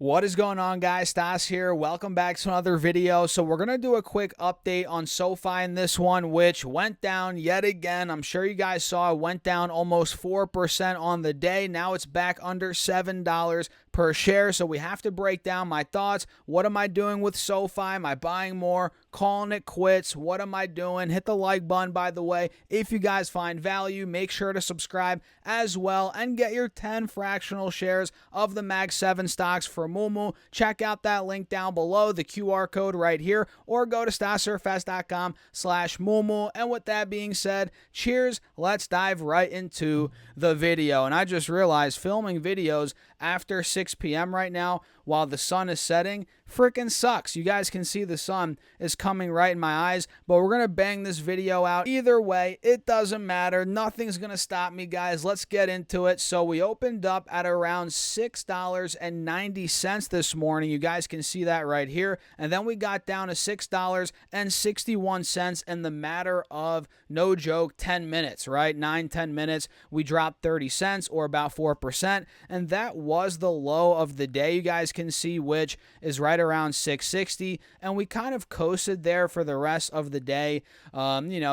What is going on, guys? Stas here. Welcome back to another video. So we're going to do a quick update on Sofi in this one, which went down yet again. I'm sure you guys saw it went down almost 4% on the day. Now it's back under $7 per share. So we have to break down my thoughts. What am I doing with Sofi? Am I buying more? Calling it quits? What am I doing? Hit the like button, by the way. If you guys find value, make sure to subscribe as well and get your 10 fractional shares of the Mag 7 stocks for Moomoo. Check out that link down below, the QR code right here, or go to stasurfest.com/Moomoo. And with that being said, cheers. Let's dive right into the video. And I just realized filming videos after 6 p.m. right now while the sun is setting freaking sucks. You guys can see the sun is coming right in my eyes, but we're going to bang this video out. Either way, it doesn't matter. Nothing's going to stop me, guys. Let's get into it. So we opened up at around $6.90 this morning. You guys can see that right here. And then we got down to $6.61 in the matter of, no joke, 10 minutes, right? 9-10 minutes. We dropped 30 cents or about 4%. And that was the low of the day, you guys can see, which is right around 660, and we kind of coasted there for the rest of the day.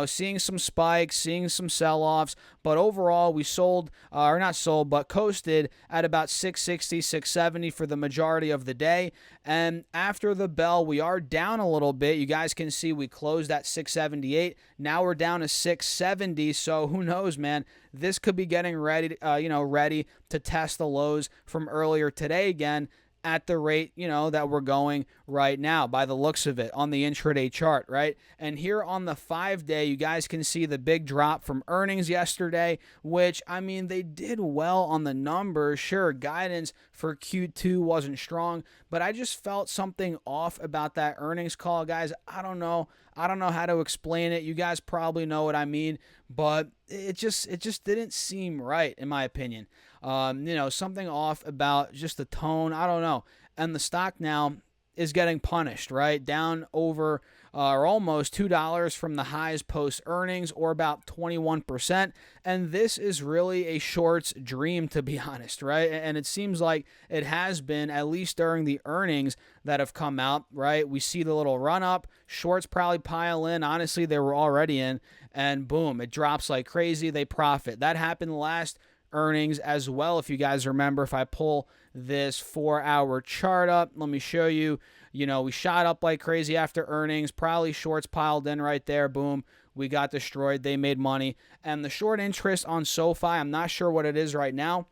Seeing some spikes, seeing some sell-offs, but overall we sold, or not sold, but coasted at about 660, 670 for the majority of the day. And after the bell, we are down a little bit. You guys can see we closed at 678. Now we're down to 670. So who knows, man? This could be getting ready, ready to test the lows from earlier today again, at the rate, that we're going right now by the looks of it on the intraday chart, right? And here on the 5-day, you guys can see the big drop from earnings yesterday, which, I mean, they did well on the numbers. Sure, guidance for Q2 wasn't strong, but I just felt something off about that earnings call, guys. I don't know how to explain it. You guys probably know what I mean, but it just didn't seem right, in my opinion. Something off about just the tone. I don't know. And the stock now is getting punished, right? Down over or almost $2 from the highs post earnings, or about 21%. And this is really a short's dream, to be honest, right? And it seems like it has been, at least during the earnings that have come out, right? We see the little run up, shorts probably pile in. Honestly, they were already in, and boom, it drops like crazy. They profit. That happened last earnings as well. If you guys remember, if I pull this 4-hour chart up, let me show you. We shot up like crazy after earnings, probably shorts piled in right there. Boom, we got destroyed. They made money. And the short interest on Sofi, I'm not sure what it is right now,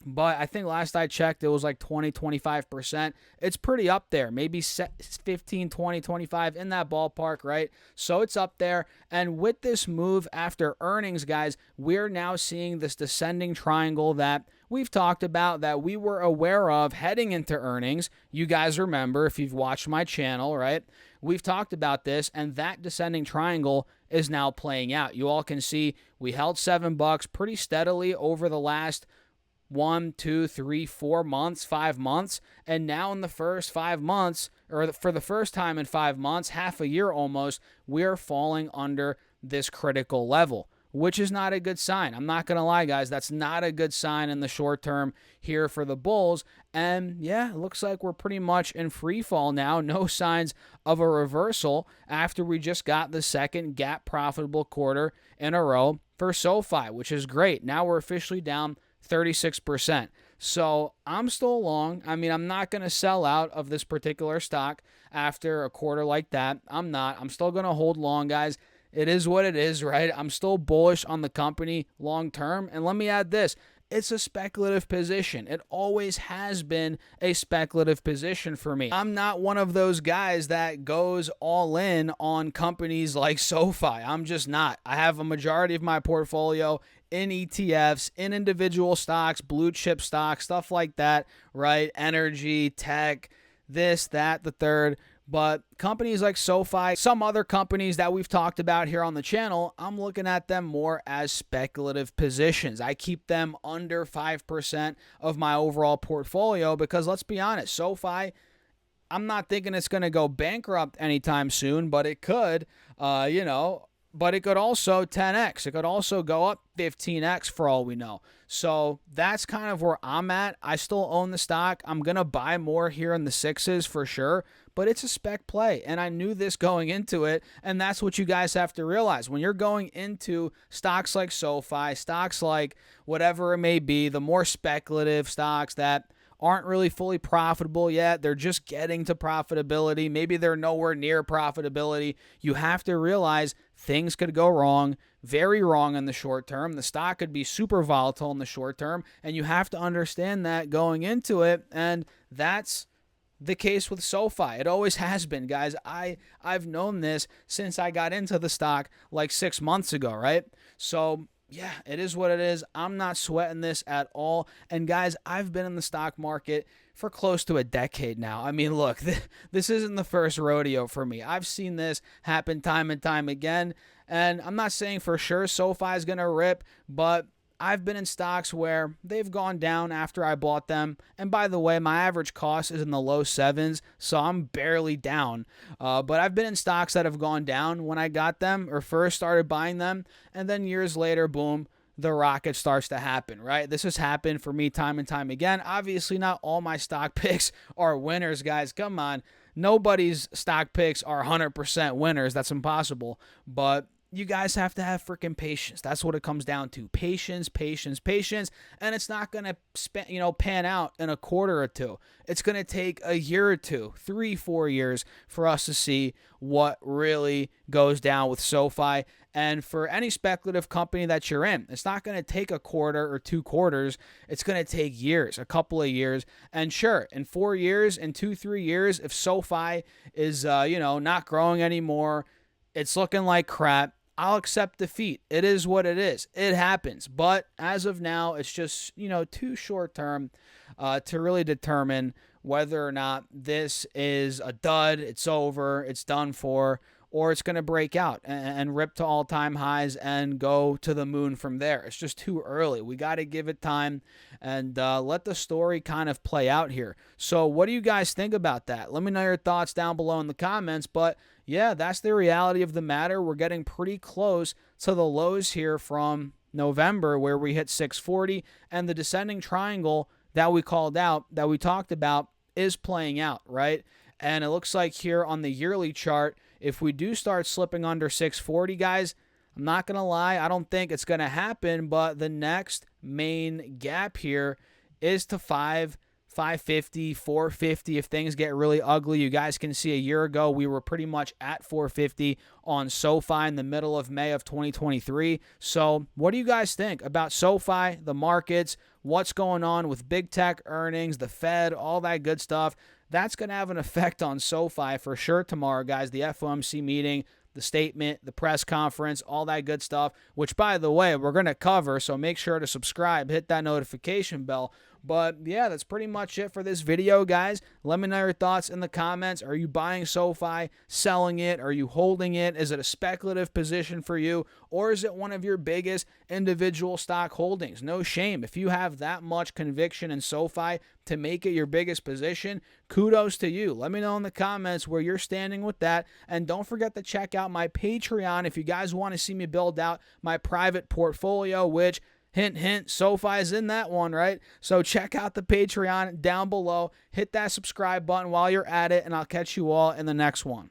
but I think last I checked, it was like 20-25%. It's pretty up there, maybe 15, 20, 25, in that ballpark, right? So it's up there. And with this move after earnings, guys, we're now seeing this descending triangle that we've talked about, that we were aware of heading into earnings. You guys remember, if you've watched my channel, right? We've talked about this, and that descending triangle is now playing out. You all can see we held $7 pretty steadily over the last 1, 2, 3, 4 months, 5 months, and now in the first 5 months, or for the first time in 5 months, half a year almost, we're falling under this critical level, which is not a good sign. I'm not going to lie, guys. That's not a good sign in the short term here for the bulls. And yeah, it looks like we're pretty much in free fall now. No signs of a reversal after we just got the second gap profitable quarter in a row for Sofi, which is great. Now we're officially down 36%. So I'm still long. I mean, I'm not going to sell out of this particular stock after a quarter like that. I'm not. I'm still going to hold long, guys. It is what it is, right? I'm still bullish on the company long term. And let me add this. It's a speculative position. It always has been a speculative position for me. I'm not one of those guys that goes all in on companies like Sofi. I'm just not. I have a majority of my portfolio in ETFs, in individual stocks, blue chip stocks, stuff like that, right? Energy, tech, this, that, the third. But companies like Sofi, some other companies that we've talked about here on the channel, I'm looking at them more as speculative positions. I keep them under 5% of my overall portfolio because, let's be honest, Sofi, I'm not thinking it's going to go bankrupt anytime soon, but it could, but it could also 10x. It could also go up 15x for all we know. So that's kind of where I'm at. I still own the stock. I'm going to buy more here in the sixes for sure, but it's a spec play. And I knew this going into it. And that's what you guys have to realize. When you're going into stocks like SoFi, stocks like whatever it may be, the more speculative stocks that aren't really fully profitable yet. They're just getting to profitability. Maybe they're nowhere near profitability. You have to realize things could go wrong, very wrong in the short term. The stock could be super volatile in the short term, and you have to understand that going into it, and that's the case with SoFi. It always has been, guys. I've known this since I got into the stock like 6 months ago, right? So yeah, it is what it is. I'm not sweating this at all. And guys, I've been in the stock market for close to a decade now. I mean, look, this isn't the first rodeo for me. I've seen this happen time and time again. And I'm not saying for sure SoFi is going to rip, but I've been in stocks where they've gone down after I bought them. And by the way, my average cost is in the low sevens, so I'm barely down. But I've been in stocks that have gone down when I got them or first started buying them. And then years later, boom, the rocket starts to happen, right? This has happened for me time and time again. Obviously, not all my stock picks are winners, guys. Come on. Nobody's stock picks are 100% winners. That's impossible. But you guys have to have freaking patience. That's what it comes down to. Patience, patience, patience. And it's not going to pan out in a quarter or two. It's going to take a year or two, 3-4 years for us to see what really goes down with SoFi. And for any speculative company that you're in, it's not going to take a quarter or 2 quarters. It's going to take years, a couple of years. And sure, in 4 years, in 2-3 years, if SoFi is, not growing anymore, it's looking like crap, I'll accept defeat. It is what it is. It happens. But as of now, it's just, too short term to really determine whether or not this is a dud, it's over, it's done for, or it's going to break out and rip to all-time highs and go to the moon from there. It's just too early. We got to give it time and let the story kind of play out here. So what do you guys think about that? Let me know your thoughts down below in the comments. But yeah, that's the reality of the matter. We're getting pretty close to the lows here from November where we hit 640, and the descending triangle that we called out, that we talked about, is playing out, right? And it looks like here on the yearly chart, if we do start slipping under 640, guys, I'm not going to lie, I don't think it's going to happen, but the next main gap here is to 550, 450 if things get really ugly. You guys can see a year ago we were pretty much at 450 on SoFi in the middle of May of 2023. So what do you guys think about SoFi, the markets, what's going on with big tech earnings, the Fed, all that good stuff? That's going to have an effect on SoFi for sure tomorrow, guys. The FOMC meeting, the statement, the press conference, all that good stuff, which, by the way, we're going to cover, so make sure to subscribe, hit that notification bell. But yeah, that's pretty much it for this video, guys. Let me know your thoughts in the comments. Are you buying SoFi, selling it? Are you holding it? Is it a speculative position for you? Or is it one of your biggest individual stock holdings? No shame. If you have that much conviction in SoFi to make it your biggest position, kudos to you. Let me know in the comments where you're standing with that. And don't forget to check out my Patreon if you guys want to see me build out my private portfolio, which, hint, hint, SoFi is in that one, right? So check out the Patreon down below. Hit that subscribe button while you're at it, and I'll catch you all in the next one.